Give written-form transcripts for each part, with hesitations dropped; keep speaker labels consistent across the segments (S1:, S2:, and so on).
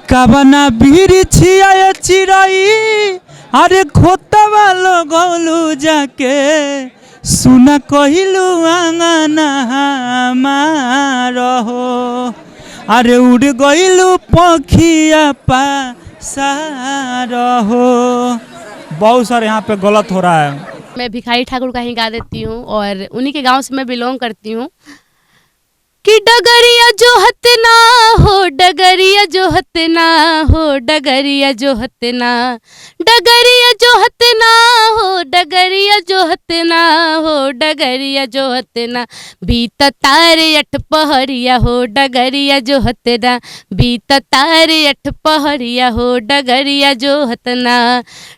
S1: काबना बिरिछिया चिराई अरे खोतवा लगौलू जाके सुना कहिलू आंगना हमार हो अरे उड़ गइलू पखिया पासार हो। बहुत सारे यहाँ पे गलत हो रहा है।
S2: मैं भिखारी ठाकुर का ही गा देती हूँ और उन्हीं के गांव से मैं बिलोंग करती हूँ कि डगरिया जो हतना हो डगरिया जो हतना हो डगरिया जो हतना डगरिया जो हतना हो डगरिया जो हतना हो डगरिया जो हतना बीत तारे अठ पहरिया हो डगरिया जो हतना बीत तारे अठ पहरिया हो डगरिया जो हतना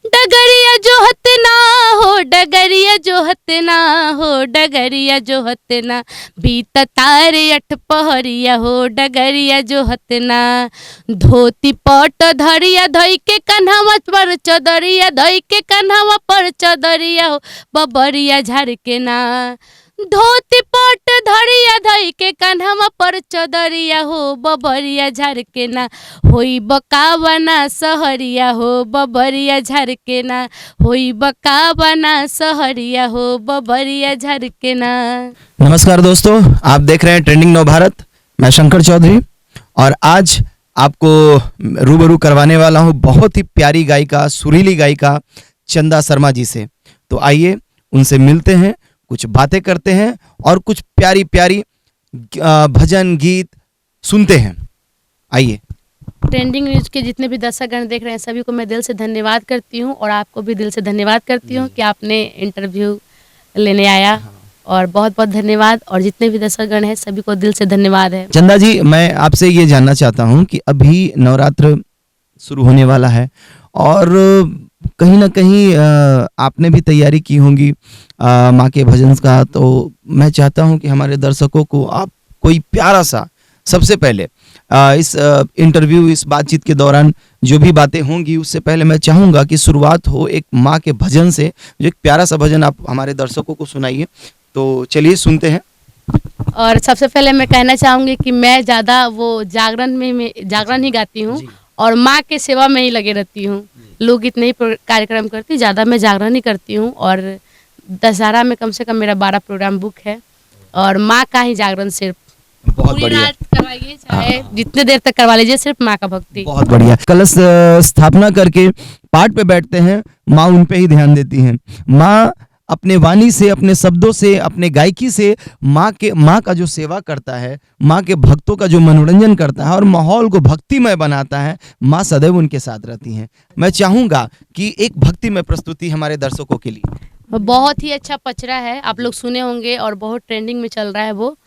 S2: डगरिया जो हतना हो डगरिया जो हतना हो डगरिया जो हतना बीत तारे अठ पहरिया हो डगरिया जो हतना धोती पट धरिया धोई के कन्हवा पर चदरिया धोई के कन्हवा पर चदरिया हो बबरिया झाड़ के ना धोती पट धरिया धई के कन्हवा पर चदरिया हो बबरिया झाड़ के ना होई बकावना सहरिया हो बबरिया झाड़ के ना होई बकावना सहरिया हो बबरिया झाड़ के ना।
S3: नमस्कार दोस्तों, आप देख रहे हैं ट्रेंडिंग नव भारत। मैं शंकर चौधरी और आज आपको रूबरू करवाने वाला हूं बहुत ही प्यारी गायिका, सुरीली गायिका चंदा शर्मा जी से। तो आइए उनसे मिलते हैं, कुछ बातें करते हैं और कुछ प्यारी प्यारी भजन गीत सुनते हैं। आइए।
S2: ट्रेंडिंग न्यूज के जितने भी दर्शकगण देख रहे हैं सभी को मैं दिल से धन्यवाद करती हूँ और आपको भी दिल से धन्यवाद करती हूँ कि आपने इंटरव्यू लेने आया और बहुत बहुत धन्यवाद। और जितने भी दर्शकगण हैं सभी को दिल से धन्यवाद है।
S3: चंदा जी, मैं आपसे ये जानना चाहता हूँ कि अभी नवरात्र शुरू होने वाला है और कहीं ना कहीं आपने भी तैयारी की होंगी माँ के भजन का। तो मैं चाहता हूँ कि हमारे दर्शकों को आप कोई प्यारा सा, सबसे पहले इस इंटरव्यू, इस बातचीत के दौरान जो भी बातें होंगी उससे पहले मैं चाहूँगा कि शुरुआत हो एक माँ के भजन से। जो एक प्यारा सा भजन आप हमारे दर्शकों को सुनाइए। तो चलिए सुनते हैं।
S2: और सबसे पहले मैं कहना चाहूँगी कि मैं ज़्यादा वो जागरण ही गाती हूँ और माँ के सेवा में ही लगे रहती हूँ। लोग इतने ही कार्यक्रम करती, ज़्यादा मैं जागरण ही करती हूँ। और दशहरा में कम से कम मेरा 12 प्रोग्राम बुक है और माँ का ही जागरण सिर्फ।
S3: बहुत बढ़िया।
S2: रात करवाइए, चाहे जितने देर तक करवा लीजिए, सिर्फ माँ का भक्ति।
S3: बहुत बढ़िया। कलश स्थापना करके पाठ पे बैठते हैं, माँ उन पे ही ध्यान देती हैं। माँ अपने वाणी से, अपने शब्दों से, अपने गायकी से माँ का जो सेवा करता है, माँ के भक्तों का जो मनोरंजन करता है और माहौल को भक्तिमय बनाता है, माँ सदैव उनके साथ रहती हैं। मैं चाहूँगा कि एक भक्तिमय प्रस्तुति हमारे दर्शकों के लिए।
S2: बहुत ही अच्छा पचरा है, आप लोग सुने होंगे और बहुत ट्रेंडिंग में चल रहा है वो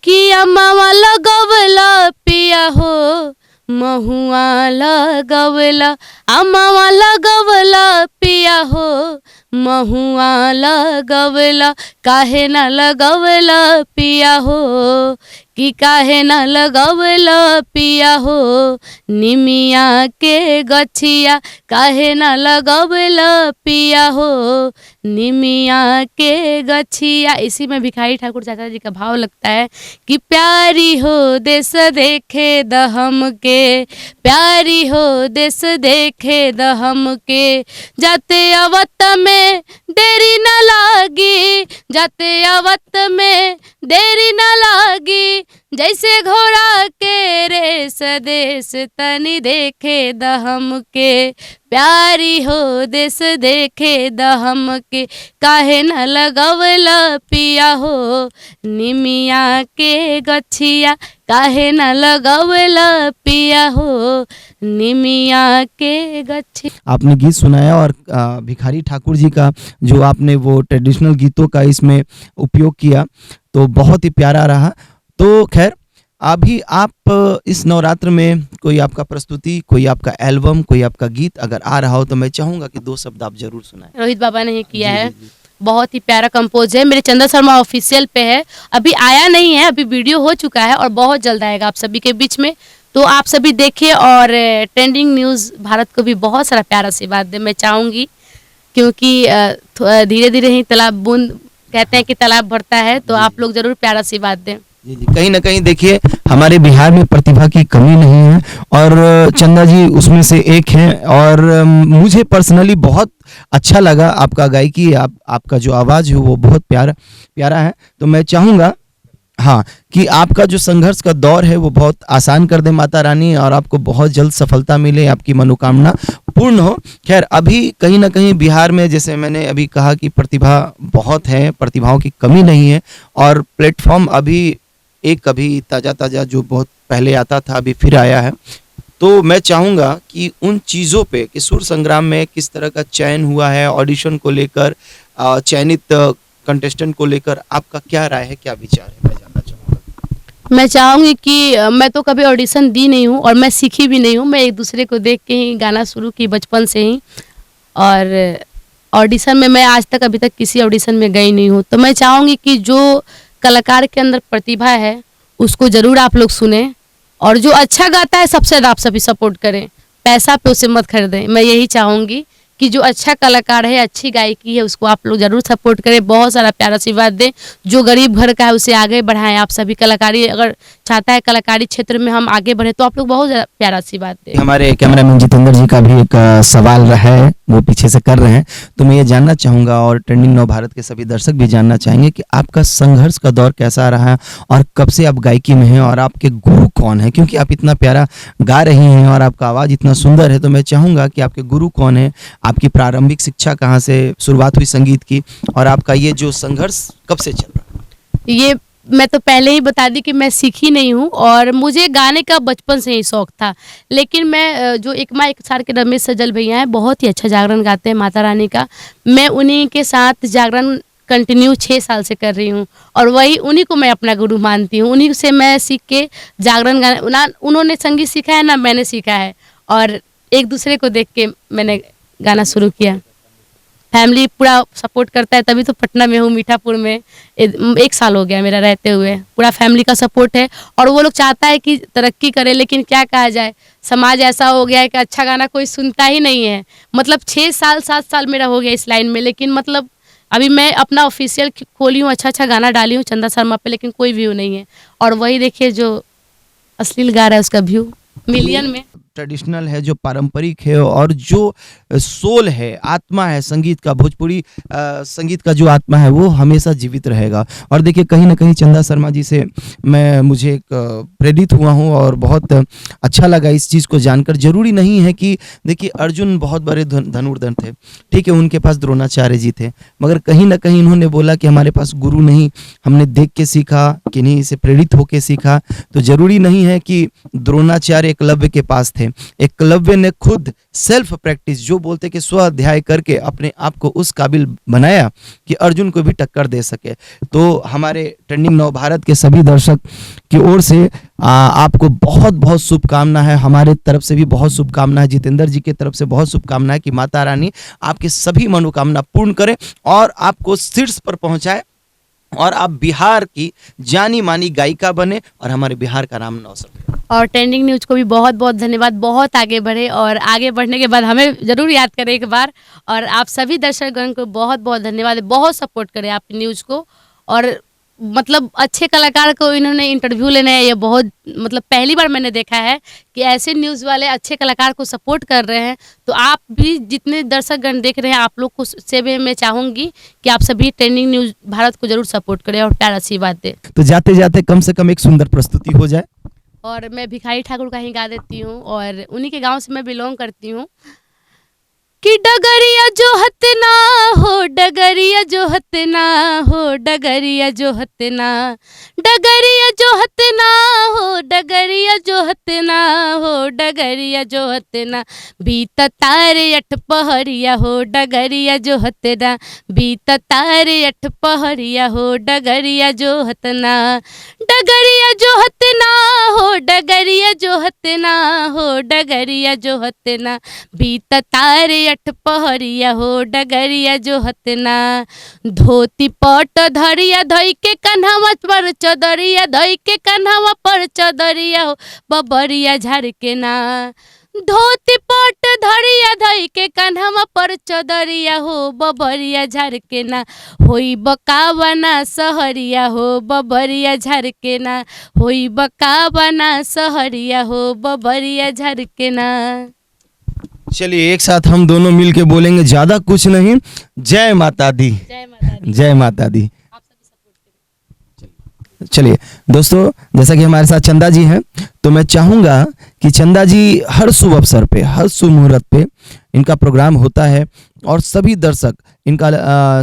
S2: कि अम्मा लगवला पिया हो महुआ लगवला, अम्मा लगवला पिया हो महुआ लगवला, काहे न लगवला पिया हो कि काहे न लगवला पिया हो निमिया के गछिया, काहे न लगवला पिया हो निमिया के गछिया। इसी में भिखारी ठाकुर चाचा जी का भाव लगता है कि प्यारी हो देश देखे दहम के, प्यारी हो देश देखे दहम के, जाते अवत में देरी न लागी, जाते अवत में देरी न लागी, जैसे घोड़ा के रेस देश तनी देखे दहम के, प्यारी हो देश देखे दहम के, काहे न लगवला पिया हो निमिया के गछिया, काहे न लगवला पिया हो निमिया के गछिया।
S3: आपने गीत सुनाया और भिखारी ठाकुर जी का जो आपने वो ट्रेडिशनल गीतों का इसमें उपयोग किया तो बहुत ही प्यारा रहा। तो खैर, अभी आप इस नवरात्र में कोई आपका प्रस्तुति, कोई आपका एल्बम, कोई आपका गीत अगर आ रहा हो तो मैं चाहूँगा कि 2 शब्द आप जरूर सुनाएं।
S2: रोहित बाबा ने ही किया है, बहुत ही प्यारा कंपोज है, मेरे चंदा शर्मा ऑफिशियल पे है, अभी आया नहीं है, अभी वीडियो हो चुका है और बहुत जल्द आएगा आप सभी के बीच में। तो आप सभी देखिए और ट्रेंडिंग न्यूज़ भारत को भी बहुत सारा प्यारा आशीर्वाद दे मैं चाहूँगी, क्योंकि धीरे धीरे ही तालाब बूंद कहते हैं कि तालाब भरता है, तो आप लोग जरूर प्यारा आशीर्वाद दें।
S3: जी जी, कहीं ना कहीं देखिए हमारे बिहार में प्रतिभा की कमी नहीं है और चंदा जी उसमें से एक हैं और मुझे पर्सनली बहुत अच्छा लगा आपका गायकी, आपका जो आवाज़ है वो बहुत प्यारा प्यारा है। तो मैं चाहूँगा हाँ कि आपका जो संघर्ष का दौर है वो बहुत आसान कर दे माता रानी और आपको बहुत जल्द सफलता मिले, आपकी मनोकामना पूर्ण हो। खैर अभी कहीं ना कहीं बिहार में जैसे मैंने अभी कहा कि प्रतिभा बहुत है, प्रतिभाओं की कमी नहीं है और प्लेटफॉर्म अभी ताज़ा ताज़ा जो बहुत पहले आता था अभी फिर आया है। तो मैं चाहूँगा कि उन चीज़ों पे कि सुर संग्राम में किस तरह का चयन हुआ है, ऑडिशन को लेकर, चयनित कंटेस्टेंट को लेकर आपका क्या राय है, क्या विचार है, मैं जानना चाहूँगा।
S2: मैं चाहूँगी कि मैं तो कभी ऑडिशन दी नहीं हूँ और मैं सीखी भी नहीं हूँ। मैं एक दूसरे को देख के ही गाना शुरू की बचपन से ही, और ऑडिशन में मैं आज तक अभी तक किसी ऑडिशन में गई नहीं हूँ। तो मैं चाहूँगी कि जो कलाकार के अंदर प्रतिभा है उसको ज़रूर आप लोग सुने, और जो अच्छा गाता है सबसे ज़्यादा आप सभी सपोर्ट करें, पैसा पे उसे मत खरीदें। मैं यही चाहूँगी कि जो अच्छा कलाकार है, अच्छी गायकी है, उसको आप लोग ज़रूर सपोर्ट करें, बहुत सारा प्यार आशीर्वाद दें। जो गरीब घर का है उसे आगे बढ़ाएं। आप सभी कलाकारी अगर चाहता है कलाकारी क्षेत्र में हम आगे बढ़े तो आप लोग बहुत ज़्यादा प्यार आशीर्वाद दें।
S3: हमारे कैमरामैन जितेंद्र जी का भी एक सवाल रहा है, वो पीछे से कर रहे हैं, तो मैं ये जानना चाहूँगा और ट्रेंडिंग नव भारत के सभी दर्शक भी जानना चाहेंगे कि आपका संघर्ष का दौर कैसा रहा है और कब से आप गायकी में हैं और आपके गुरु कौन है, क्योंकि आप इतना प्यारा गा रही हैं और आपका आवाज़ इतना सुंदर है। तो मैं चाहूँगा कि आपके गुरु कौन है, आपकी प्रारंभिक शिक्षा कहाँ से शुरुआत हुई संगीत की और आपका ये जो संघर्ष कब से चल रहा है।
S2: ये मैं तो पहले ही बता दी कि मैं सीखी नहीं हूँ और मुझे गाने का बचपन से ही शौक था। लेकिन मैं जो एक सार के रमेश सजल भैया हैं, बहुत ही अच्छा जागरण गाते हैं माता रानी का। मैं उन्हीं के साथ जागरण कंटिन्यू 6 साल से कर रही हूँ और वही उन्हीं को मैं अपना गुरु मानती हूँ। उन्हीं से मैं सीख के जागरण गाना, उन्होंने संगीत सीखा है ना मैंने सीखा है, और एक दूसरे को देख के मैंने गाना शुरू किया। फैमिली पूरा सपोर्ट करता है, तभी तो पटना में हूँ, मीठापुर में 1 साल हो गया मेरा रहते हुए। पूरा फैमिली का सपोर्ट है और वो लोग चाहता है कि तरक्की करे, लेकिन क्या कहा जाए, समाज ऐसा हो गया है कि अच्छा गाना कोई सुनता ही नहीं है। मतलब 6 साल 7 साल मेरा हो गया इस लाइन में, लेकिन मतलब अभी मैं अपना ऑफिशियल खोली हूँ, अच्छा गाना डाली हूँ चंदा शर्मा पे, लेकिन कोई व्यू नहीं है। और वही देखिए जो अश्लील गा रहा है उसका व्यू मिलियन में।
S3: ट्रेडिशनल है, जो पारंपरिक है और जो सोल है, आत्मा है संगीत का, भोजपुरी संगीत का जो आत्मा है वो हमेशा जीवित रहेगा। और देखिए कहीं ना कहीं चंदा शर्मा जी से मुझे एक प्रेरित हुआ हूँ और बहुत अच्छा लगा इस चीज़ को जानकर। जरूरी नहीं है कि देखिए अर्जुन बहुत बड़े धनुर्धर थे, ठीक है, उनके पास द्रोणाचार्य जी थे, मगर कहीं ना कहीं इन्होंने बोला कि हमारे पास गुरु नहीं, हमने देख के सीखा, किन्हीं से प्रेरित होके सीखा। तो जरूरी नहीं है कि द्रोणाचार्य एकलव्य के पास थे। एकलव्य ने खुद सेल्फ प्रैक्टिस, जो बोलते कि स्व अध्याय करके अपने आप को उस काबिल बनाया कि अर्जुन को भी टक्कर दे सके। तो हमारे ट्रेंडिंग नव भारत के सभी दर्शक की ओर से आपको बहुत बहुत शुभकामना है, हमारे तरफ से भी बहुत शुभकामना है, जितेंद्र जी की तरफ से बहुत शुभकामना है कि माता रानी आपकी सभी मनोकामना पूर्ण करे और आपको शीर्ष पर पहुंचाए और आप बिहार की जानी मानी गायिका बने और हमारे बिहार का नाम रोशन करें।
S2: और ट्रेंडिंग न्यूज़ को भी बहुत बहुत धन्यवाद, बहुत आगे बढ़े और आगे बढ़ने के बाद हमें ज़रूर याद करें एक बार। और आप सभी दर्शकगण को बहुत बहुत धन्यवाद, बहुत सपोर्ट करें आप न्यूज़ को। और मतलब अच्छे कलाकार को इन्होंने इंटरव्यू लेना है, ये बहुत मतलब पहली बार मैंने देखा है कि ऐसे न्यूज़ वाले अच्छे कलाकार को सपोर्ट कर रहे हैं। तो आप भी जितने दर्शकगण देख रहे हैं, आप लोग को से भी मैं चाहूँगी कि आप सभी ट्रेंडिंग न्यूज़ भारत को जरूर सपोर्ट करें और प्यार आशीर्वाद दें।
S3: तो जाते जाते कम से कम एक सुंदर प्रस्तुति हो जाए।
S2: और मैं भिखारी ठाकुर का ही गा देती हूँ और उन्हीं के गांव से मैं बिलोंग करती हूँ कि डगरिया जो हतना हो, डगरिया जो हतना हो, डगरिया जो हतना, डगरिया जो हतना हो, डगरिया जो हतना हो, डगरिया जो हतना, बीत तारे 8 पहरिया हो, डगरिया जो हतना, बीत तारे 8 पहरिया हो, डगरिया जो हतना, डगरिया जो हतना हो, डगरिया जो हतना हो, डगरिया जो हतना, बीत तारे 8 पहरिया हो, डगरिया जो हतना, धोती पट धरिया धोई के कन्हवा पर चदरिया, धोई के कन्हवा पर चदरिया हो, बबरिया झाड़ के ना, धोती पट धरिया धई के कान्हवा पर चदरिया हो बबरिया झर के ना होई बकावना सहरिया हो बबरिया झर के ना होई बकावना सहरिया हो बबरिया झर के ना।
S3: चलिए एक साथ हम दोनों मिलके बोलेंगे, ज्यादा कुछ नहीं। जय माता दी,
S2: जय माता दी।
S3: जय माता दी।
S2: आप सभी सपोर्ट करें।
S3: चलिए दोस्तों, जैसा कि हमारे साथ चंदा जी हैं, तो मैं चाहूँगा कि चंदा जी हर शुभ अवसर पे, हर शुभ मुहूर्त पे इनका प्रोग्राम होता है और सभी दर्शक इनका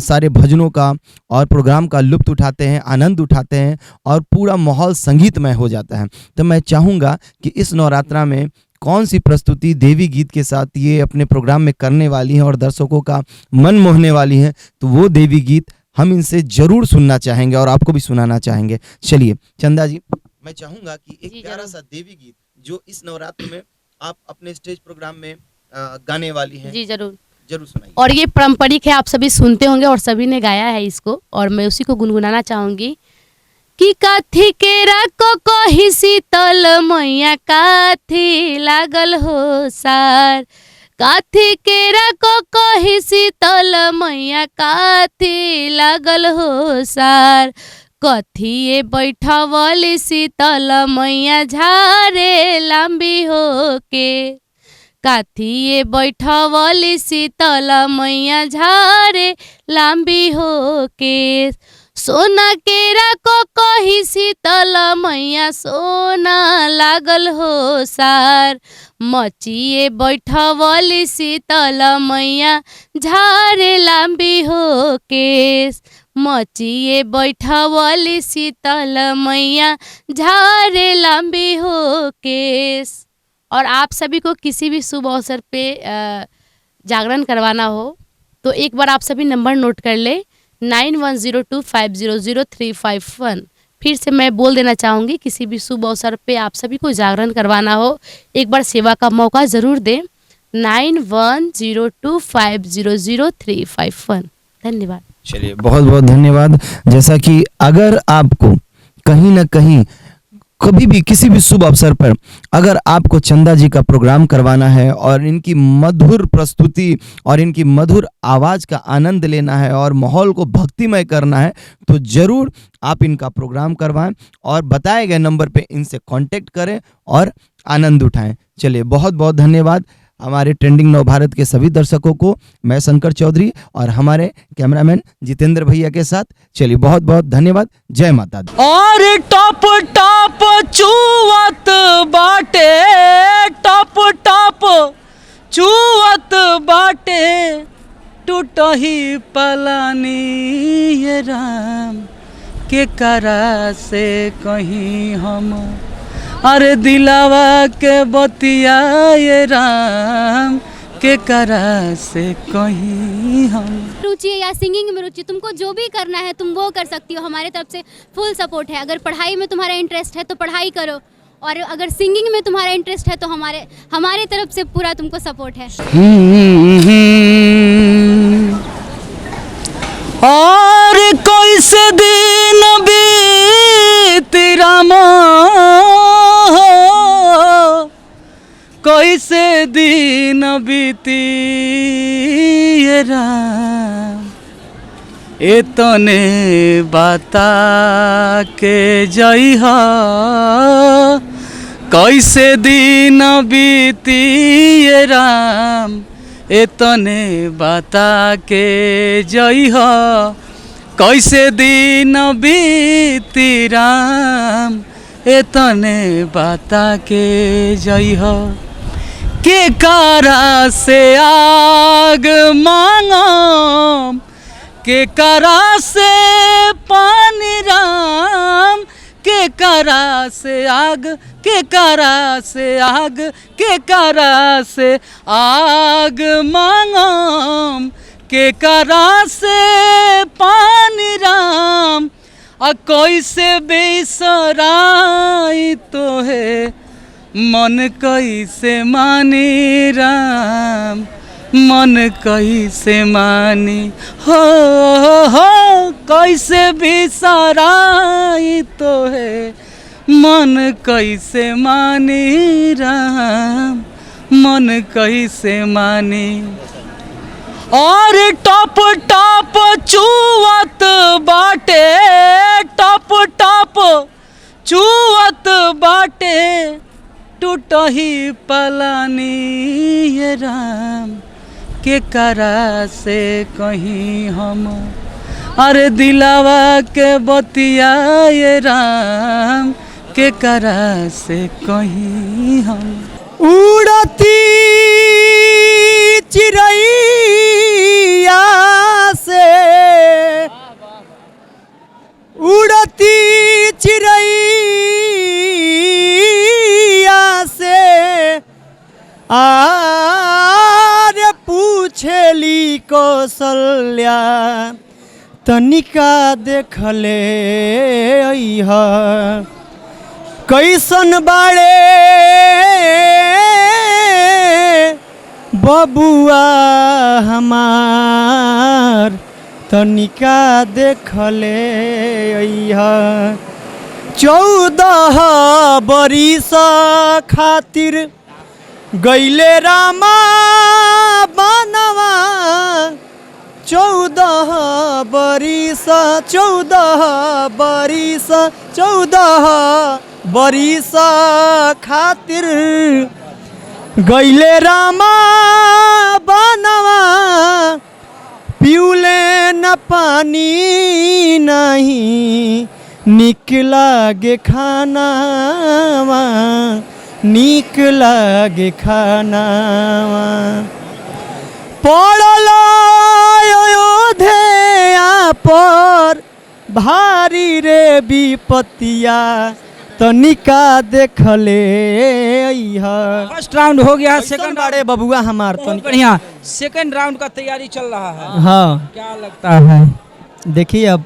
S3: सारे भजनों का और प्रोग्राम का लुत्फ उठाते हैं, आनंद उठाते हैं और पूरा माहौल संगीतमय हो जाता है। तो मैं चाहूँगा कि इस नवरात्रा में कौन सी प्रस्तुति देवी गीत के साथ ये अपने प्रोग्राम में करने वाली हैं और दर्शकों का मन मोहने वाली हैं, तो वो देवी गीत हम इनसे जरूर सुनना चाहेंगे और आपको भी सुनाना चाहेंगे। चलिए चंदा जी, मैं चाहूंगा कि एक प्यारा सा देवी गीत जो इस नवरात्र में आप अपने स्टेज प्रोग्राम में गाने वाली हैं,
S2: जी जरूर
S3: जरूर सुनाइए।
S2: और ये पारंपरिक है, आप सभी सुनते होंगे और सभी ने गाया है इसको, और मैं उसी को गुनगुनाना चाहूंगी कि काथी केरा को कही शीतल मैया काथी लागल हो सार, काथी केरा को कही शीतल मैया काथी लागल हो सार, कथिए बैठवली शीतल मैया झारे लांबी हो के, काथिए बैठवली शीतल मैया झारे लांबी हो के, सोना केरा को कही शीतल मैया सोना लागल हो सार, मचिए बैठवली शीतल मैया झारे लांबी हो केस, मचिए बैठवली शीतल मैया झारे लांबी हो केस। और आप सभी को किसी भी शुभ अवसर पे जागरण करवाना हो तो एक बार आप सभी नंबर नोट कर ले, 9102500351। फिर से मैं बोल देना चाहूँगी, किसी भी शुभ अवसर पे आप सभी को जागरण करवाना हो, एक बार सेवा का मौका ज़रूर दें, 9102500351। धन्यवाद।
S3: चलिए बहुत बहुत धन्यवाद। जैसा कि अगर आपको कहीं ना कहीं कभी भी किसी भी शुभ अवसर पर अगर आपको चंदा जी का प्रोग्राम करवाना है और इनकी मधुर प्रस्तुति और इनकी मधुर आवाज़ का आनंद लेना है और माहौल को भक्तिमय करना है, तो ज़रूर आप इनका प्रोग्राम करवाएं और बताए गए नंबर पे इनसे कांटेक्ट करें और आनंद उठाएं। चलिए बहुत बहुत धन्यवाद हमारे ट्रेंडिंग नव भारत के सभी दर्शकों को। मैं शंकर चौधरी और हमारे कैमरामैन जितेंद्र भैया के साथ, चलिए बहुत बहुत धन्यवाद। जय माता दी।
S1: और टॉप टॉप चुवत बाटे, टॉप टॉप चुवत बाटे, टूटही पलानी ये राम के करा से कहीं हम, अरे दिलावा के बतिया ये राम के करा से कहीं हम।
S4: रुचि या सिंगिंग में रुचि, तुमको जो भी करना है तुम वो कर सकती हो, हमारे तरफ से फुल सपोर्ट है। अगर पढ़ाई में तुम्हारा इंटरेस्ट है तो पढ़ाई करो, और अगर सिंगिंग में तुम्हारा इंटरेस्ट है तो हमारे तरफ से पूरा तुमको सपोर्ट है।
S1: और कोई से दिन बीत रामा, कोई से दिन बीती ये राम, इतने बता के जइहा, कैसे दिन बीती ये राम, इतने बता के जइहा, कैसे दिन बीती राम, इतने बता के जइहा, के करा से आग मांगम, के करा से पानी राम, के करा से आग, के करा से आग, के करा से आग मांगम, के करा से पानी राम, आ कैसे बेसराई तो है मन कैसे मानी राम, मन कैसे मानी हो कैसे बिसराई तो है मन कैसे मानी राम,
S5: मन कैसे मानी। और टप टप चुवत बाटे, टप टप चुवत बाटे, टूटही पलानी ये राम के करा से कहीं हम। अरे दिलावा के बतिया ये राम के करा से कहीं हम।
S6: उड़ती चिड़ैया से, उड़ती चिड़ैया से आरे पूछेली कौशल्या, तनिका देखले अइहा कैसन बाड़े बबुआ हमार, तनिका देखले अइहा। 14 बरिस खातिर गइले रामा बनवा, 14 बरिस 14 बरिस खातिर गइले रामा बनवा, पिउले न पानी नहीं, निक लागे खानावा, निक लागे खानावा। पड़ल अयोध्या पर भारी रे विपतिया, तनिका देखले अइहा।
S7: फर्स्ट राउंड हो गया, सेकंड
S6: बड़े बबुआ हमार
S7: बहुत बढ़िया। सेकंड राउंड का तैयारी चल रहा है,
S6: हाँ
S7: क्या लगता है?
S6: देखिए अब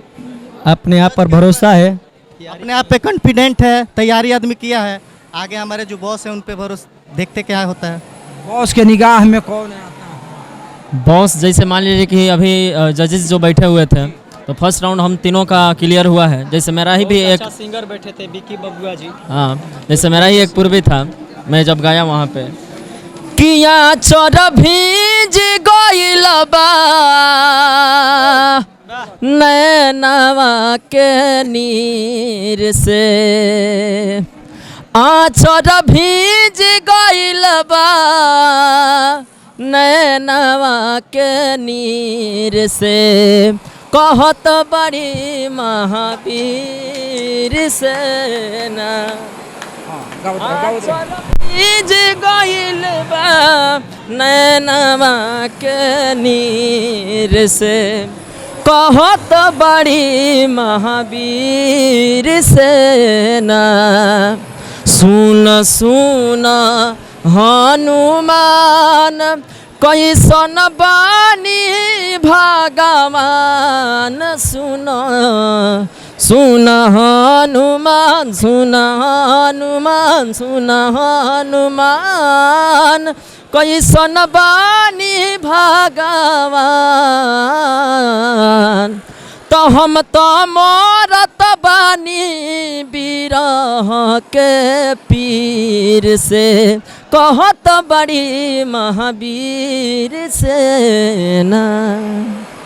S6: अपने आप पर भरोसा है, अपने आप पे कॉन्फिडेंट है, तैयारी आदमी किया है, आगे हमारे जो बॉस है उन पे भरोसा, देखते क्या होता है।
S7: बॉस के निगाह में कौन है?
S8: बॉस जैसे मान लीजिए कि अभी जजेस जो बैठे हुए थे तो फर्स्ट राउंड हम तीनों का क्लियर हुआ है। जैसे मेरा ही भी एक
S6: सिंगर बैठे थे विकी बबुआ जी,
S8: हाँ, जैसे मेरा ही एक पूर्वी था, मैं जब गाया वहाँ पे किया चोर भीज गइल बा नैनवा के नीर से, आचर भीज गइल बा नैनवा के नीर से, कहत बड़ी महावीर से ना। भीज गइल बा नैनवा के नीर से, कहत बड़ी महावीर से ना। सुन सुन हनुमान कैसन बानी भगवान, सुन सुन हनुमान, सुन हनुमान, सुन हनुमान कैसन बानी भगवान। तो हम तो मरत बानी बिरह के पीर से, कहत बड़ी महावीर से ना।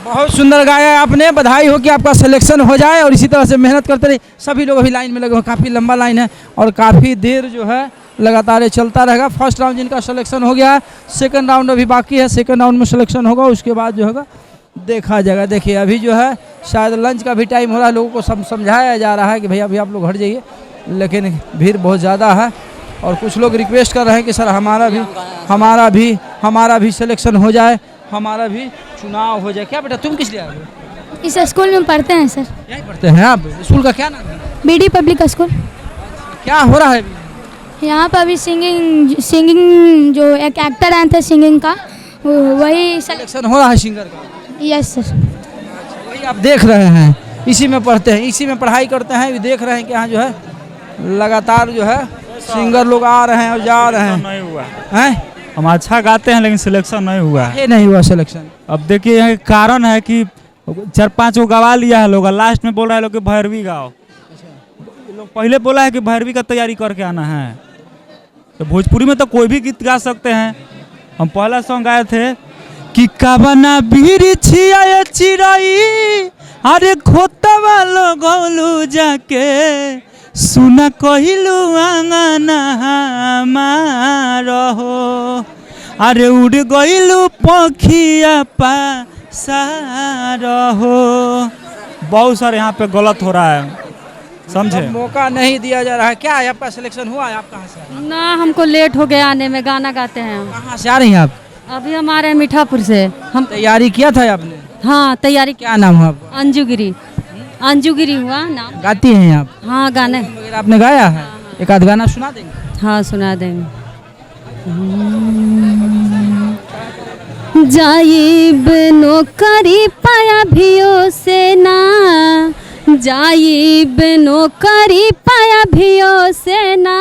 S7: बहुत सुंदर गाया आपने, बधाई हो कि आपका सिलेक्शन हो जाए और इसी तरह से मेहनत करते रहिए। सभी लोग अभी लाइन में लगे हुए, काफ़ी लंबा लाइन है और काफ़ी देर जो है लगातार ये चलता रहेगा। फर्स्ट राउंड जिनका सिलेक्शन हो गया है, सेकंड राउंड अभी बाकी है, सेकंड राउंड में सिलेक्शन होगा, उसके बाद जो होगा देखा जाएगा। देखिए अभी जो है शायद लंच का भी टाइम हो रहा है, लोगों को समझाया जा रहा है कि भैया अभी आप लोग हट जाइए, लेकिन भीड़ बहुत ज़्यादा है और कुछ लोग रिक्वेस्ट कर रहे हैं कि सर हमारा भी सिलेक्शन हो जाए, हमारा भी चुनाव हो जाए। क्या बेटा तुम किस लिए आए हो?
S4: इस स्कूल में पढ़ते हैं सर,
S7: यहीं पढ़ते हैं आप? स्कूल का क्या नाम है?
S4: BD public school.
S7: क्या हो रहा है अभी?
S4: यहाँ पर अभी सिंगिंग जो एक एक्टर आए थे सिंगिंग का, वही
S7: सिलेक्शन हो रहा है सिंगर का?
S4: Yes sir.
S7: वही आप देख रहे हैं, इसी में पढ़ते हैं, इसी में पढ़ाई करते हैं, देख रहे हैं कि यहाँ जो है लगातार जो है सिंगर लोग आ रहे हैं और जा रहे हैं।
S1: नहीं हुआ
S7: हैं?
S1: हम अच्छा गाते हैं लेकिन सिलेक्शन नहीं हुआ है।
S7: ये नहीं हुआ सिलेक्शन।
S1: अब देखिए यहाँ कारण है कि 4-5 को गवा लिया है लोग, लास्ट में बोल रहा है लोग कि भैरवी गाओ। लोग पहले बोला है कि भैरवी का तैयारी करके आना है, तो भोजपुरी में तो कोई भी गीत गा सकते हैं। हम पहला सॉन्ग गाए थे कि काबना बिरिछिया चिड़ई अरे खोतवा लगौलू जाके सुना कहिलू आंगना हमार हो अरे उड़ गइलू पखिया पासार हो। बहुत सारे यहाँ पे गलत हो रहा है, समझे।
S7: मौका नहीं दिया जा रहा है। क्या है आपका सिलेक्शन हुआ है? आप कहाँ से आए?
S9: ना हमको लेट हो गया आने में, गाना गाते हैं हम।
S7: कहाँ से आ रही हैं आप?
S9: अभी हम आ रहे हैं मीठापुर से। हम
S7: तैयारी किया था आपने?
S9: हाँ तैयारी।
S7: क्या नाम है आपका?
S9: अंजुगिरी। अंजुगिरी हुआ नाम।
S7: गाती हैं आप?
S9: हाँ गाने
S7: वगैरह आपने गाया है? एक आध गाना सुना देंगे?
S9: हाँ सुना देंगे। जाइब नौकरी पाया भियो से ना, जाइब नौकरी पाया भियो से ना,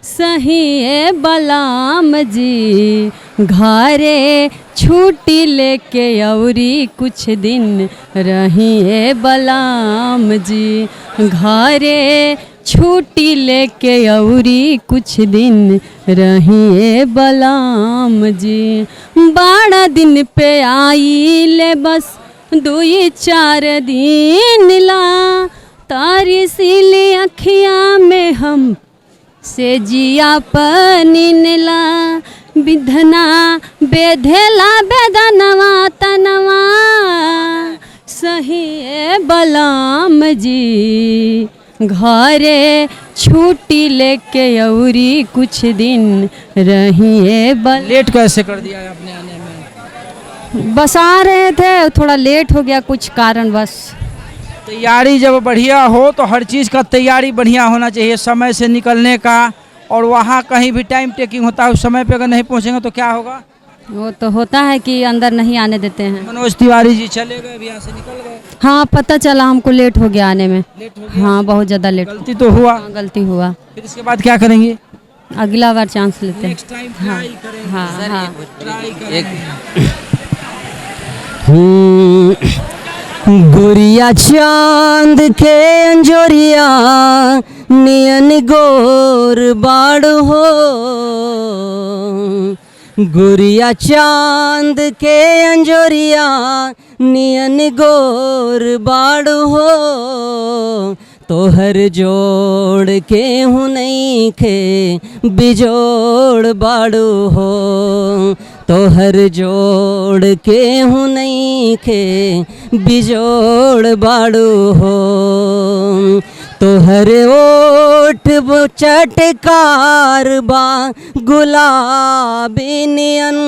S9: सही है बलाम जी घरे छुट्टी लेके औरी कुछ दिन रही है बलाम जी घरे छुट्टी लेके औरी कुछ दिन रही है बलाम जी। 12 दिन पे आई ले बस 2-4 दिन ला, तारी सीली अखियाँ में हम से जिया पनिनला, विधना बेधेला बेदनवा तनवा, सही है बलाम जी घरे छुट्टी लेके औरी कुछ दिन रही है बल।
S7: लेट कैसे कर दिया है आपने आने में?
S9: बस आ रहे थे, थोड़ा लेट हो गया कुछ कारण बस।
S7: तैयारी जब बढ़िया हो तो हर चीज़ का तैयारी बढ़िया होना चाहिए, समय से निकलने का। और वहाँ कहीं भी टाइम टेकिंग होता है, उस समय पे अगर नहीं पहुँचेंगे तो क्या होगा?
S9: वो तो होता है कि अंदर नहीं आने देते हैं।
S7: मनोज तिवारी जी चले गए, अभी यहाँ से निकल गए।
S9: हाँ पता चला हमको, लेट हो गया आने में।
S7: लेट हो गया?
S9: हाँ बहुत ज़्यादा लेट।
S7: गलती तो हुआ।
S9: हाँ, गलती हुआ।
S7: फिर इसके बाद क्या करेंगे?
S9: अगला बार चांस लेते हैं।
S7: नेक्स्ट टाइम ट्राई करेंगे।
S9: हाँ हाँ।
S7: ट्राई करेंगे।
S10: गुड़िया चांद के अंजोरिया नियन गोर बाड़ हो, गुड़िया चांद के अंजोरिया नियन गोर बाड़ हो, तोहर जोड़ के हूँ नहीं खे बिजोड़ बाड़ू हो, तोहर जोड़ के हूँ नहीं खे बिजोड़ बाड़ू हो, तोहर ओठ चटकार बा गुलाबी नियन,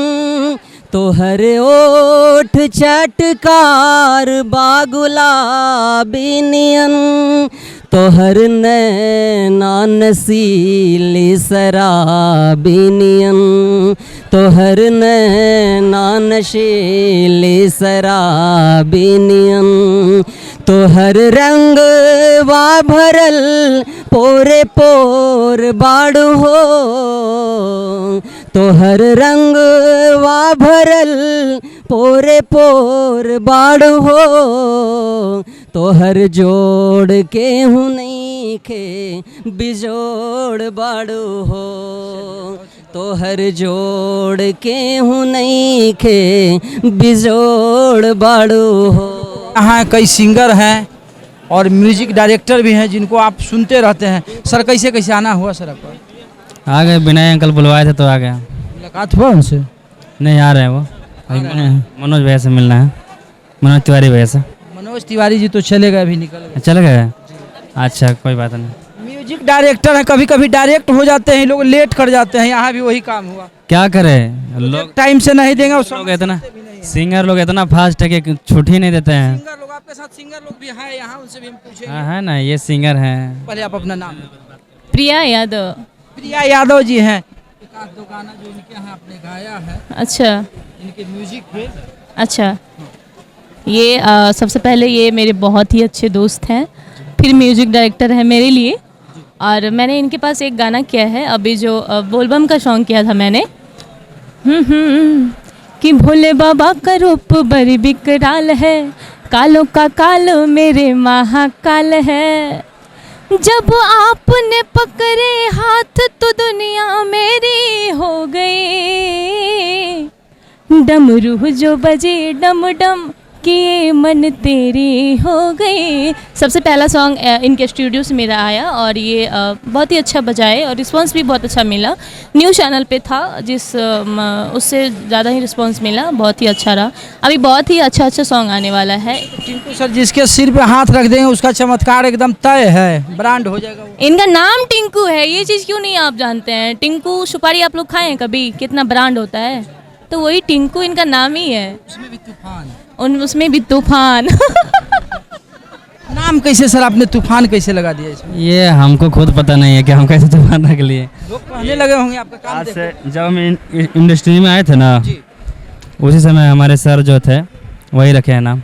S10: तोहर ओठ चटकार बा गुलाबी नियन, तोहर नैना नसीली शराबी नियन, तोहर नैना नशीली शराबी नियन, तोहर रंग वा भरल पोरे पोर बाड़ू हो, तोहर रंग वा भरल पोरे पोर बाड़ू हो, तोहर जोड़ के हूँ नहीं खे बिजोड़ बाड़ू हो, तोहर जोड़ के हूँ नहीं खे बिजोड़ बाड़ू हो।
S7: यहाँ कई सिंगर हैं और म्यूजिक डायरेक्टर भी हैं जिनको आप सुनते रहते हैं। सर कैसे कैसे आना हुआ सर आपका?
S8: आ गए, विनय अंकल बुलवाए थे तो आ गया।
S7: मुलाकात हुआ उनसे?
S8: नहीं आ रहे हैं वो, मनोज भैया से मिलना है, मनोज तिवारी भैया से।
S7: मनोज तिवारी जी तो चले गए, अभी निकल गए।
S8: चले गए? अच्छा कोई बात नहीं।
S7: म्यूजिक डायरेक्टर हैं, कभी कभी डायरेक्ट हो जाते हैं लोग, लेट कर जाते हैं। यहाँ भी वही काम हुआ।
S8: क्या करें, लोग
S7: टाइम से नहीं देंगे। और
S8: लोग इतना सिंगर लोग इतना फास्ट है कि छुट्टी नहीं देते हैं।
S7: सिंगर लोग आपके साथ सिंगर लोग भी हैं यहाँ, उनसे भी हम पूछेंगे।
S8: हाँ है ना, ये सिंगर हैं।
S7: पहले आप अपना नाम।
S2: प्रिया यादव।
S7: प्रिया यादव जी हैं। एक आध दो गाना जो इनके यहाँ आपने गाया है।
S2: अच्छा।
S7: इनके म्यूजिक पे।
S2: अच्छा, ये सबसे पहले ये मेरे बहुत ही अच्छे दोस्त हैं, फिर म्यूजिक डायरेक्टर है मेरे लिए। और मैंने इनके पास एक गाना किया है अभी, जो बोलबम का सॉन्ग किया था मैंने, कि भोले बाबा का रूप बड़ी विकराल है, कालों का कालो मेरे महाकाल है, जब आपने पकड़े हाथ तो दुनिया मेरी हो गई, डमरू जो बजे डम डम किए मन तेरी हो गई। सबसे पहला सॉन्ग इनके स्टूडियो से मेरा आया और ये बहुत ही अच्छा बजाए और रिस्पांस भी बहुत अच्छा मिला। न्यूज़ चैनल पे था उससे ज़्यादा ही रिस्पांस मिला, बहुत ही अच्छा रहा। अभी बहुत ही अच्छा सॉन्ग आने वाला है।
S7: टिंकू सर जिसके सिर पे हाथ रख देंगे उसका चमत्कार एकदम तय है, ब्रांड हो जाएगा वो।
S2: इनका नाम टिंकू है, ये चीज़ क्यों नहीं आप जानते हैं? टिंकू सुपारी आप लोग खाए हैं कभी? कितना ब्रांड होता है, तो वही टिंकू इनका नाम ही है।
S7: उसमें भी तूफान,
S2: उसमें भी तूफान।
S7: नाम कैसे सर आपने तूफान कैसे लगा दिया इसमें?
S8: ये हमको खुद पता नहीं है कि हम कैसे तूफान रख लिए।
S7: लोग कहने लगे होंगे आपका काम
S8: आज
S7: देख
S8: से
S7: के।
S8: जब हम इंडस्ट्री में आए थे ना, उसी समय हमारे सर जो थे वही रखे हैं नाम।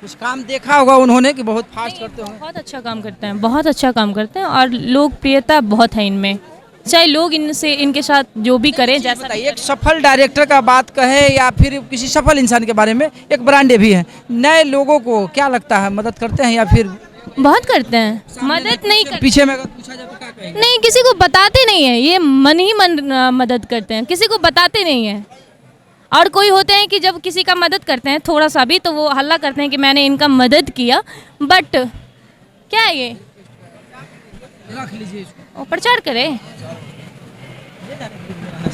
S7: कुछ काम देखा होगा उन्होंने कि बहुत फास्ट करते होंगे।
S2: बहुत अच्छा काम करते हैं, बहुत अच्छा काम करते हैं और लोकप्रियता बहुत है इनमें। चाहे लोग इनसे इनके साथ जो भी करें, जैसा
S7: बताइए, एक सफल डायरेक्टर का बात कहे या फिर किसी सफल इंसान के बारे में, एक ब्रांडे भी है, नए लोगों को क्या लगता है मदद करते हैं या फिर
S2: बहुत करते हैं? मदद नहीं करते,
S7: पीछे में अगर पूछा जाए तो क्या कहेंगे?
S2: नहीं, किसी को बताते नहीं है, ये मन ही मन मदद करते हैं, किसी को बताते नहीं है। और कोई होते हैं कि जब किसी का मदद करते हैं थोड़ा सा भी तो वो हल्ला करते हैं कि मैंने इनका मदद किया, बट क्या है ये,
S7: रख लीजिए इसको।
S2: वो प्रचार करे।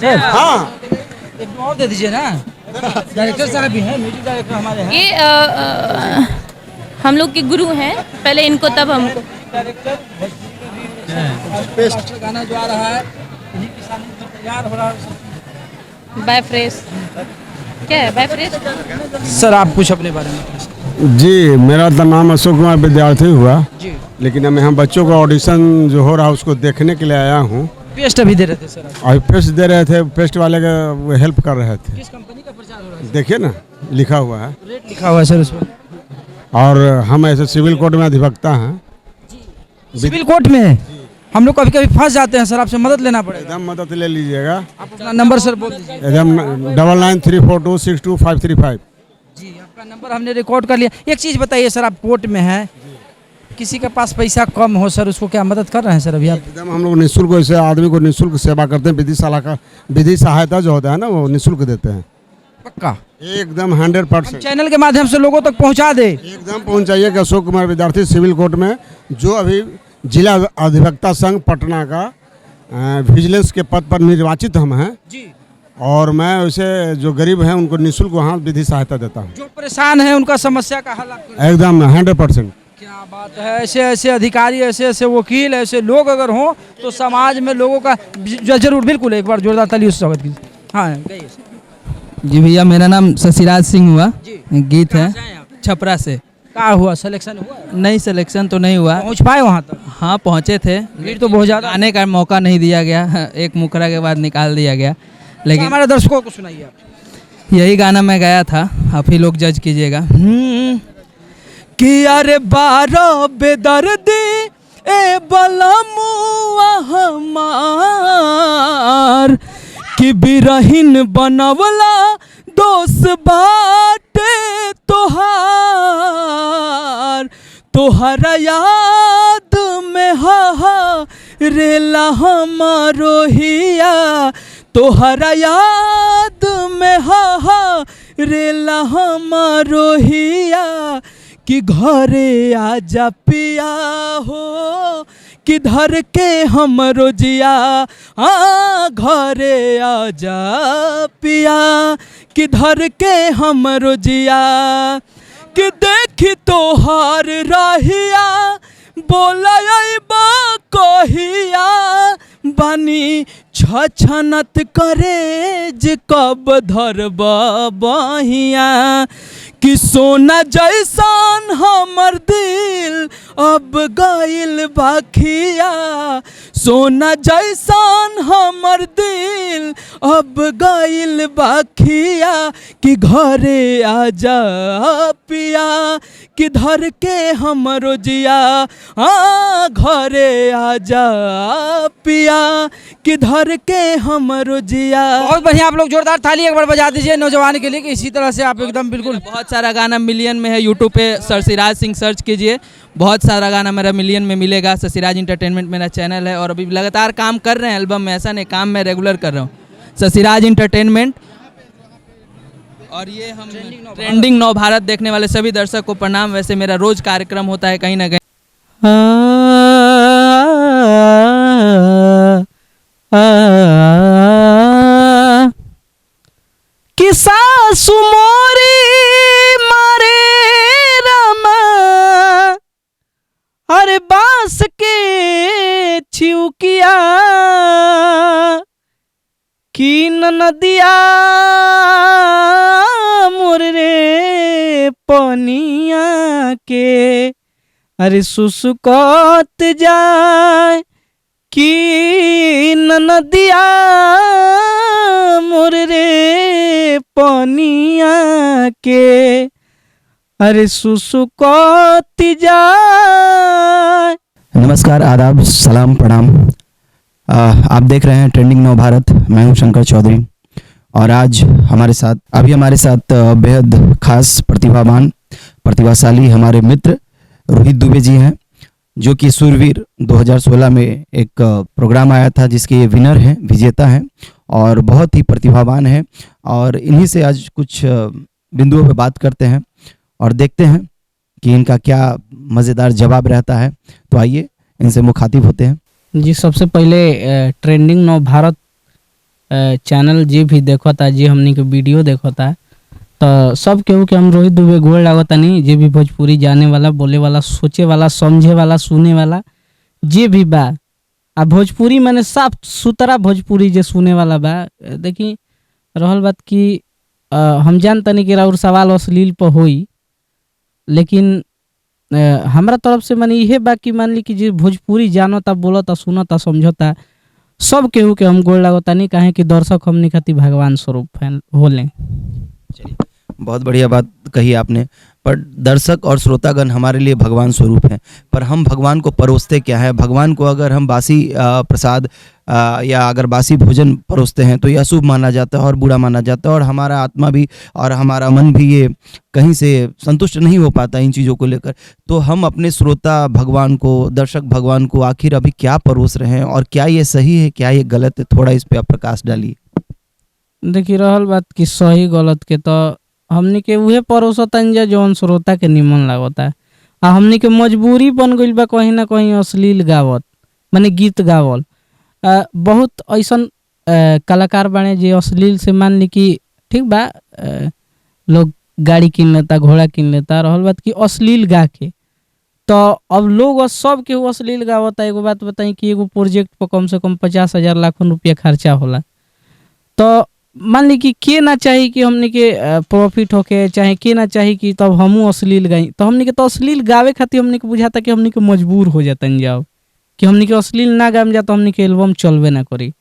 S7: हाँ, एक दो और दे दीजिए ना। डायरेक्टर साहब भी हैं, म्यूजिक डायरेक्टर हमारे हैं।
S2: ये हम लोग के गुरु हैं, पहले इनको तब हमको।
S7: गाना जो आ रहा है इन्हीं के सामने तैयार हो रहा है।
S2: बाय फ्रेश, क्या है बाय फ्रेश?
S7: सर आप कुछ अपने बारे में।
S11: जी, मेरा तो नाम अशोक कुमार विद्यार्थी हुआ
S7: जी,
S11: लेकिन मैं यहाँ बच्चों का ऑडिशन जो हो रहा है उसको देखने के लिए आया हूँ।
S7: पेस्ट अभी दे रहे थे सर आप।
S11: अभी पेस्ट दे रहे थे, पेस्ट वाले का हेल्प कर रहे थे।
S7: किस कंपनी का प्रचार हो रहा है?
S11: देखिए ना, लिखा हुआ है,
S7: रेट लिखा हुआ है सर उसमें।
S11: और हम ऐसे सिविल कोर्ट में अधिवक्ता हैं।
S7: सिविल कोर्ट में हम लोग कभी कभी फंस जाते हैं सर, आपसे मदद लेना पड़ेगा।
S11: एकदम मदद ले लीजिएगा।
S7: आप अपना नंबर सर बोल दीजिए।
S11: एकदम 9934262535।
S7: जी, आपका नंबर हमने रिकॉर्ड कर लिया। एक चीज़ बताइए सर, आप कोर्ट में हैं, किसी के पास पैसा कम हो सर, उसको क्या मदद कर रहे हैं सर अभी आप?
S11: एकदम हम लोग निःशुल्क ऐसे आदमी को निःशुल्क सेवा करते हैं। विधिशाला का विधि सहायता जो होता है ना, वो निःशुल्क देते हैं।
S7: पक्का
S11: एकदम 100%।
S7: चैनल के माध्यम से लोगों तक पहुंचा दे।
S11: एकदम पहुंचाइए कि अशोक कुमार विद्यार्थी सिविल कोर्ट में, जो अभी जिला अधिवक्ता संघ पटना का विजिलेंस के पद पर निर्वाचित हम हैं
S7: जी,
S11: और मैं वैसे जो गरीब हैं उनको निःशुल्क वहाँ विधि सहायता देता हूँ।
S7: जो परेशान है उनका समस्या का हल आप करें।
S11: एकदम 100%।
S7: क्या बात है, ऐसे ऐसे अधिकारी, ऐसे ऐसे वकील, ऐसे लोग अगर हों तो समाज में लोगों का जरूर, बिल्कुल एक बार जोरदार ताली से स्वागत कीजिए। हाँ कहिए।
S12: जी भैया, मेरा नाम शशिराज सिंह हुआ,
S7: जी।
S12: गीत है
S7: कहाँ से आए आप?
S12: छपरा से।
S7: क्या हुआ, सिलेक्शन हुआ?
S12: नहीं, सिलेक्शन तो नहीं हुआ।
S7: पहुंच पाए वहाँ तक?
S12: हाँ पहुँचे थे,
S7: भीड़ तो बहुत ज़्यादा।
S12: आने का मौका नहीं दिया गया, एक मुकरा के बाद निकाल दिया गया। लेकिन
S7: हमारे दर्शकों को सुनाइए आप।
S12: यही गाना मैं गाया था, आप ही लोग जज कीजिएगा।
S1: कि अरे बारो बेदर्दी ए बलमुआ हमार, कि बिरहिन बनवला दोष बाटे तोहार, तोहरा याद में हा रेला हमारो हिया, तोहरा याद में हा रेला हमारो हिया, कि घरे आजा पिया हो, कि धर के हमरो जिया, घरे आजा पिया, कि धर के हमरो जिया, कि देखी तोहार राहिया, बोला बा कहिया, बानी छछनत करेज कब धरबा बहिया, कि सोना जैसान हमर दिल अब गइल बाखिया, सोना जैसान हमर दिल अब गइल बाखिया, कि घरे आजा पिया, कि धर के हमरो जिया, घरे आजा पिया, कि धर के हमरो जिया।
S7: बहुत बढ़िया, आप लोग जोरदार थाली एक बार बजा दीजिए नौजवान के लिए कि इसी तरह से आप एकदम बिल्कुल।
S12: बहुत सारा गाना मिलियन में है, यूट्यूब पे शशिराज सिंह सर्च कीजिए, बहुत सारा गाना मेरा मिलियन में मिलेगा। शशिराज इंटरटेनमेंट मेरा चैनल है और अभी लगातार काम कर रहे हैं एल्बम में, ऐसा नहीं काम मैं रेगुलर कर रहा हूँ। शशिराज इंटरटेनमेंट। और ये हम ट्रेंडिंग नव भारत देखने वाले सभी दर्शक को प्रणाम। वैसे मेरा रोज कार्यक्रम होता है कहीं ना कहीं।
S1: कि सासु मोरी मारे रामा, अरे बांस के छिउकिया, कि नदिया मोर रे पनिया के, अरे सुसुकत जाए कि नदिया मोर रे पनिया के, अरे सुसुकत जाए।
S3: नमस्कार, आदाब, सलाम, प्रणाम। आप देख रहे हैं ट्रेंडिंग नव भारत। मैं हूं शंकर चौधरी और आज हमारे साथ बेहद खास प्रतिभावान प्रतिभाशाली हमारे मित्र रोहित दुबे जी हैं, जो कि सूरवीर 2016 में एक प्रोग्राम आया था जिसके ये विनर हैं, विजेता हैं और बहुत ही प्रतिभावान हैं। और इन्हीं से आज कुछ बिंदुओं पे बात करते हैं और देखते हैं कि इनका क्या मज़ेदार जवाब रहता है। तो आइए इनसे मुखातिब होते हैं।
S12: जी, सबसे पहले ट्रेंडिंग नव भारत चैनल जी भी देखो था, जी हमने के वीडियो देखो था, तो सब केहू के हम रोहित दुबे गोड़ लागता नहीं, जे भी भोजपुरी जाने वाला, बोले वाला, सोचे वाला, समझे वाला, सुने वाला जे भी बा। आ भोजपुरी माने साफ सुथरा भोजपुरी जे सुने वाला बा। देखी रहल बात कि हम जानता नहीं कि राउर सवाल अश्लील पर होई, लेकिन हमरा तरफ से माने इहे बा कि मान ली कि जे भोजपुरी जानता, बोलता, सुनता, समझता, सब केहू के हम गोड़ लागता नहीं, काहे कि दर्शक हमनी खातिर भगवान स्वरूप होले।
S3: चलिए, बहुत बढ़िया बात कही आपने। पर दर्शक और श्रोतागण हमारे लिए भगवान स्वरूप हैं, पर हम भगवान को परोसते क्या है? भगवान को अगर हम बासी प्रसाद या अगर बासी भोजन परोसते हैं तो यह अशुभ माना जाता है और बुरा माना जाता है, और हमारा आत्मा भी और हमारा मन भी ये कहीं से संतुष्ट नहीं हो पाता इन चीज़ों को लेकर। तो हम अपने श्रोता भगवान को, दर्शक भगवान को आखिर अभी क्या परोस रहे हैं और क्या ये सही है, क्या ये गलत है? थोड़ा इस पर आप प्रकाश डालिए।
S12: देखिए रहल बात कि सही गलत के तो हमनी के उहे परोसतन जा जौन श्रोता के निमन लागता है। आ हमनी के मजबूरी बन गइल बा कहीं ना कहीं अश्लील गावत, माने गीत गावल। बहुत ऐसन कलाकार बने जे अश्लील से मान ली कि ठीक बा, लोग गाड़ी किन लेता, घोड़ा किन लेता, रहल बात कि अश्लील गा के। तो अब लोग सब के अश्लील गावता। एगो बात बताई कि एगो प्रोजेक्ट पर कम से कम 50,000 लाखों रुपया खर्चा होला। तो मान ली कि के ना चाही कि हमने के प्रॉफिट होके, चाहे के ना चाही कि तब हमू अश्लील गाई। तो हमने के तो अश्लील गावे खातिर हमने के बुझाता कि हमने के मजबूर हो जातन जाओ कि हमने के अश्लील ना गाम जा तो हमने के एल्बम चलवे ना करी।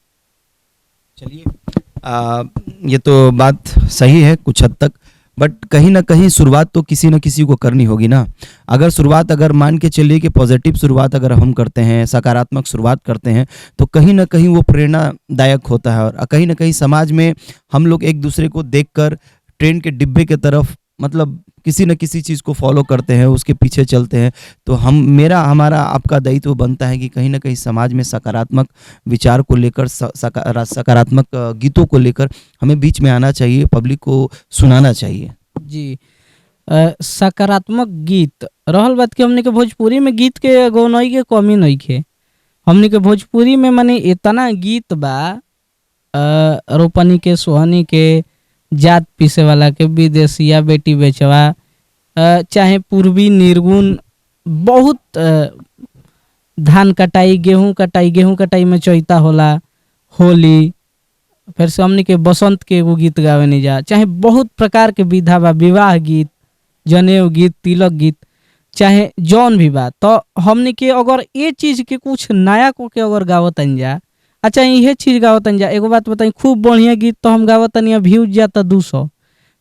S3: चलिए, ये तो बात सही है कुछ हद तक, बट कहीं ना कहीं शुरुआत तो किसी न किसी को करनी होगी ना। अगर शुरुआत, अगर मान के चलिए कि पॉजिटिव शुरुआत अगर हम करते हैं, सकारात्मक शुरुआत करते हैं, तो कहीं ना कहीं वो प्रेरणादायक होता है। और कहीं ना कहीं समाज में हम लोग एक दूसरे को देखकर ट्रेन के डिब्बे के तरफ, मतलब किसी न किसी चीज़ को फॉलो करते हैं, उसके पीछे चलते हैं। तो हमारा आपका दायित्व बनता है कि कहीं ना कहीं समाज में सकारात्मक विचार को लेकर, सकारात्मक गीतों को लेकर हमें बीच में आना चाहिए, पब्लिक को सुनाना चाहिए।
S12: जी, सकारात्मक गीत रहल बात कि हमने के भोजपुरी में गीत के गौनई के कमी नहीं खे। हमने के भोजपुरी में माने इतना गीत बा, रोपनी के, सोहनी के, जात पीसे वाला के, विदेशिया, बेटी बेचवा, चाहे पूर्वी निर्गुण, बहुत धान कटाई, गेहूं कटाई में चैता होला, होली, फिर से हमने के बसंत के एगो गीत गावे नहीं जा, चाहे बहुत प्रकार के विधा बा, विवाह गीत, जनेऊ गीत, तिलक गीत, चाहे जौन भी बा। तो हमने के अगर ये चीज़ के कुछ नया को के अगर गावतन जा, अच्छा ये चीज़ गावतन जा, एगो बात बताई, खूब बढ़िया गीत तो हम गावतन व्यूज जाता 200,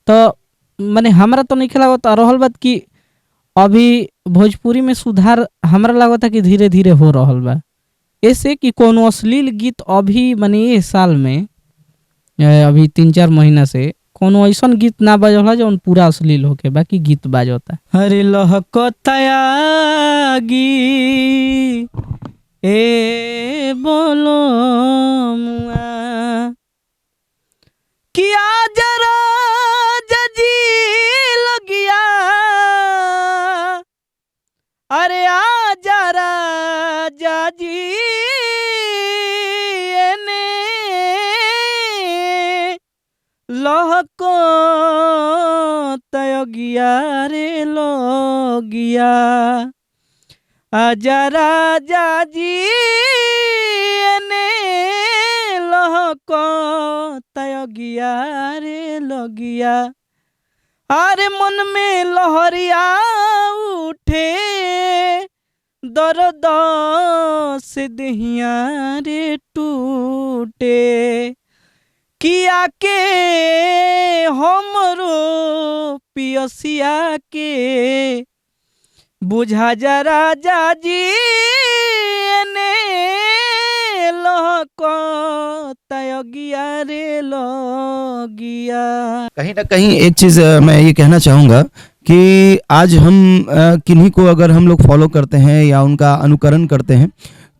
S12: तो माने हमरा तो नहीं लागत। रहल बात कि अभी भोजपुरी में सुधार हमरा लागत कि धीरे धीरे हो रहल बा। ऐसे कि कोनो अश्लील गीत अभी माने ये साल में अभी 3-4 महीना से कोनो ऐसन गीत ना बजला जौन पूरा अश्लील होके, बाकी गीत बाजता। अरे लहकतायागी ए बोलो मुआ किया जरा जजी लगिया, अरे आ जरा जाजी एने लहको तयगिया रे लोगिया, आजा राजा जी एने लहको तयगिया रे लोगिया। अरे मन में लहरिया उठे दर्द से दहिया रे टूटे, किया के हमरो पियसिया के बुझा जरा जाजी ने लहको तयगिया रे लोगिया।
S3: कहीं ना कहीं एक चीज़ मैं ये कहना चाहूँगा कि आज हम किन्हीं को अगर हम लोग फॉलो करते हैं या उनका अनुकरण करते हैं,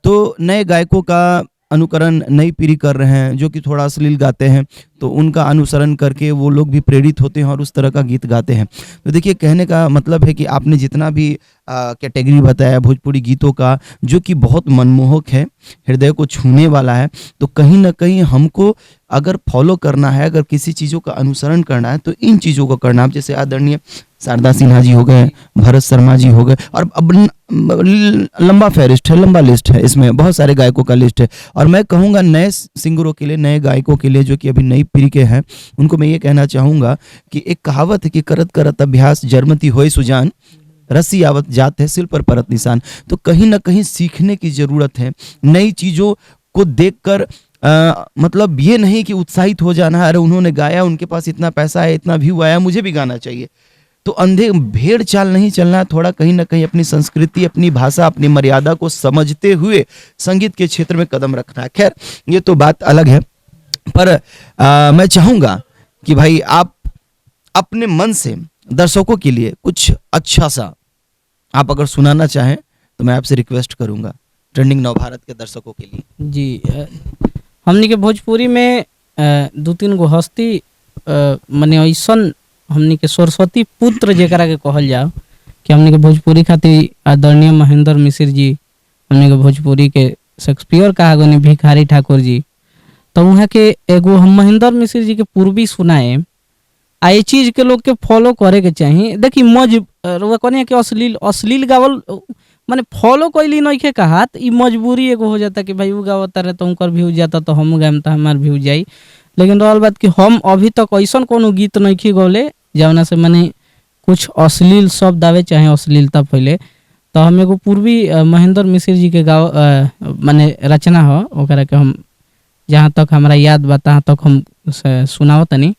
S3: तो नए गायकों का अनुकरण नई पीढ़ी कर रहे हैं जो कि थोड़ा अश्लील गाते हैं, तो उनका अनुसरण करके वो लोग भी प्रेरित होते हैं और उस तरह का गीत गाते हैं। तो देखिए, कहने का मतलब है कि आपने जितना भी कैटेगरी बताया भोजपुरी गीतों का, जो कि बहुत मनमोहक है, हृदय को छूने वाला है, तो कहीं ना कहीं हमको अगर फॉलो करना है, अगर किसी चीज़ों का अनुसरण करना है, तो इन चीज़ों को करना है। जैसे आदरणीय शारदा सिन्हा जी हो गए, भरत शर्मा जी हो गए, और अब लंबा फहरिस्त है, लंबा लिस्ट है, इसमें बहुत सारे गायकों का लिस्ट है। और मैं कहूँगा नए सिंगरों के लिए, नए गायकों के लिए जो कि अभी नई पीढ़ी के हैं, उनको मैं ये कहना चाहूँगा कि एक कहावत है कि करत करत अभ्यास जर्मती होए सुजान, रस्सी आवत जात है सिल पर परत निशान। तो कहीं ना कहीं सीखने की ज़रूरत है, नई चीज़ों को देखकर मतलब ये नहीं कि उत्साहित हो जाना है, अरे उन्होंने गाया, उनके पास इतना पैसा है, इतना व्यू आया, मुझे भी गाना चाहिए। तो अंधे भेड़ चाल नहीं चलना है, थोड़ा कहीं ना कहीं अपनी संस्कृति, अपनी भाषा, अपनी मर्यादा को समझते हुए संगीत के क्षेत्र में कदम रखना है। खैर, ये तो बात अलग है, पर मैं चाहूँगा कि भाई आप अपने मन से दर्शकों के लिए कुछ अच्छा सा आप अगर सुनाना चाहें तो मैं आपसे रिक्वेस्ट करूँगा, ट्रेंडिंग नव भारत के दर्शकों के लिए।
S12: जी, हमनी के भोजपुरी में 2-3 गो हस्ती मने ऐसन हमनी के सरस्वती पुत्र जेकरा के कहल जाओ कि हमनी के भोजपुरी खातिर आदरणीय महेंद्र मिश्र जी, हमनी के भोजपुरी के शेक्सपियर कहा गनी भिखारी ठाकुर जी, तो वहाँ के एगो हम महेंद्र मिश्र जी के पूर्वी सुनाए। आ ये चीज़ के लोग के फॉलो करे के चाहिए। देखी कहने कि अश्लील गावल माने फॉलो कैली नहीं के कहा, तो मजबूरी एगो हो जाता कि भाई वो गावता रहे तो उनकर व्यूज जाता, तो हम गायम तो हमार व्यूज जाई। लेकिन रहल बात कि हम अभी तक ऐसा कोनो गीत नहीं गौले जवना से माने कुछ अश्लील शब्द आवे चाहे अश्लीलता फैले। तो हम एगो पूर्वी महेंद्र मिश्र जी के गाव माने रचना हो, ओकरा के हम जहाँ तक हमारा याद बा तहाँ तक हम सुनाओ तनी।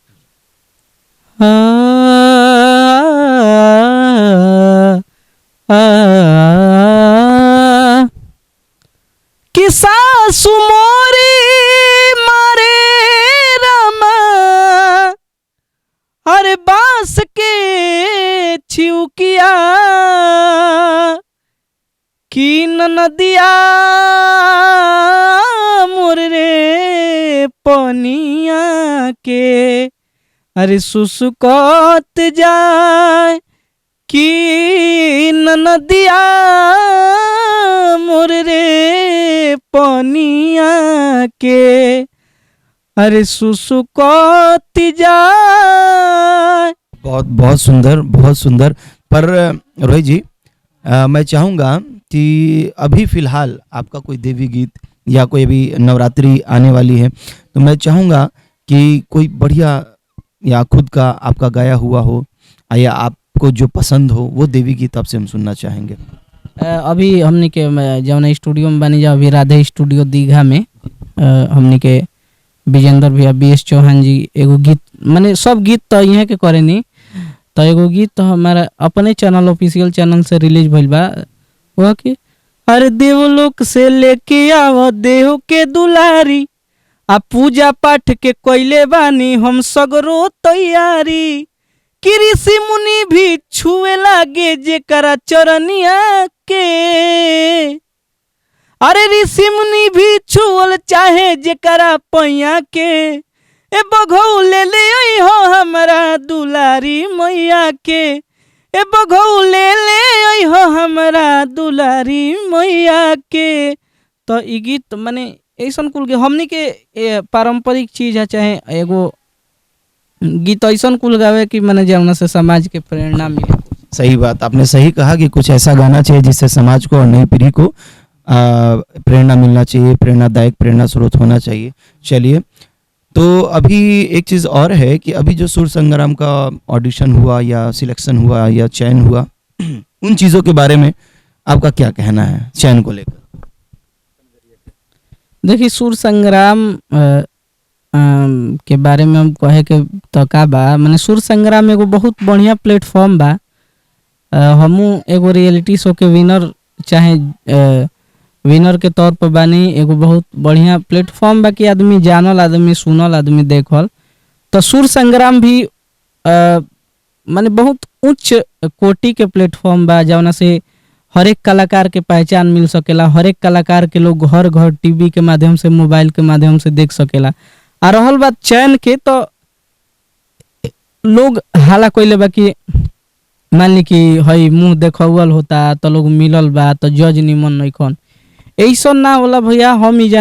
S12: कि सासु मोरी मारे रमा, अरे बांस के छिउकिया, कि नदिया मोर रे पनिया के, अरे सुसुकत जाए कि नदिया मोर रे पनिया के, अरे सुसुकत जाए।
S3: बहुत बहुत सुंदर, बहुत सुंदर। पर रोहित जी, मैं चाहूँगा कि अभी फ़िलहाल आपका कोई देवी गीत या कोई अभी नवरात्रि आने वाली है, तो मैं चाहूँगा कि कोई बढ़िया या खुद का आपका गाया हुआ हो या आपको जो पसंद हो वो देवी गीत आपसे हम सुनना चाहेंगे।
S12: अभी हमने के जौन स्टूडियो में बनी जा, अभी राधे स्टूडियो दीघा में हमने के विजेंद्र भैया BS चौहान जी एगो गीत, माने सब गीत तो यहाँ के करे नहीं, तो एगो गीत तो हमारा अपने चैनल ऑफिशियल चैनल से रिलीज भइल बा, वह कि हर देवलोक से लेके आव देव के दुलारी, आ पूजा पाठ के कोइले बानी हम सगरो तैयारी, कि ऋषि मुनि भी छुए लागे जेकरा चरनिया के, अरे ऋषि मुनि भी छुअल चाहे जेकरा पैया के, ए बघौ ले ले आई हो हमरा दुलारी मैया के, ए बघौ ले ले आई हो हमरा दुलारी मैया के। तो ई गीत माने ऐसन कुल के हमनी के पारंपरिक चीज है, चाहे एगो गीत ऐसन कुल गावे कि माने जौना से समाज के प्रेरणा मिले।
S3: सही बात, आपने सही कहा कि कुछ ऐसा गाना चाहिए जिससे समाज को और नई पीढ़ी को प्रेरणा मिलना चाहिए, प्रेरणादायक प्रेरणा स्रोत होना चाहिए। चलिए, तो अभी एक चीज़ और है कि अभी जो सुर संग्राम का ऑडिशन हुआ या सिलेक्शन हुआ या चयन हुआ, उन चीज़ों के बारे में आपका क्या कहना है चयन को लेकर?
S12: देखिए, सुर संग्राम के बारे में हम कहे के तो का बा, माने सुर संग्राम एगो बहुत बढ़िया प्लेटफॉर्म बा। हमू एगो रियलिटी शो के विनर चाहे विनर के तौर पर बानी। एगो बहुत बढ़िया प्लेटफॉर्म बा कि आदमी जानल, आदमी सुनल, आदमी देखल। तो सुर संग्राम भी माने बहुत उच्च कोटि के प्लेटफॉर्म बा, जौना से हर एक कलाकार के पहचान मिल सकेला, हर एक कलाकार के लोग घर घर टीवी के माध्यम से, मोबाइल के माध्यम से देख सकेला। आ रहल बात चयन के, तो लोग हाला कोइले बा कि मान ली कि हई मुंह देखावल होता तो लोग मिलल बा तो जज निमन नइखन, ऐसा ना होला भैया। हम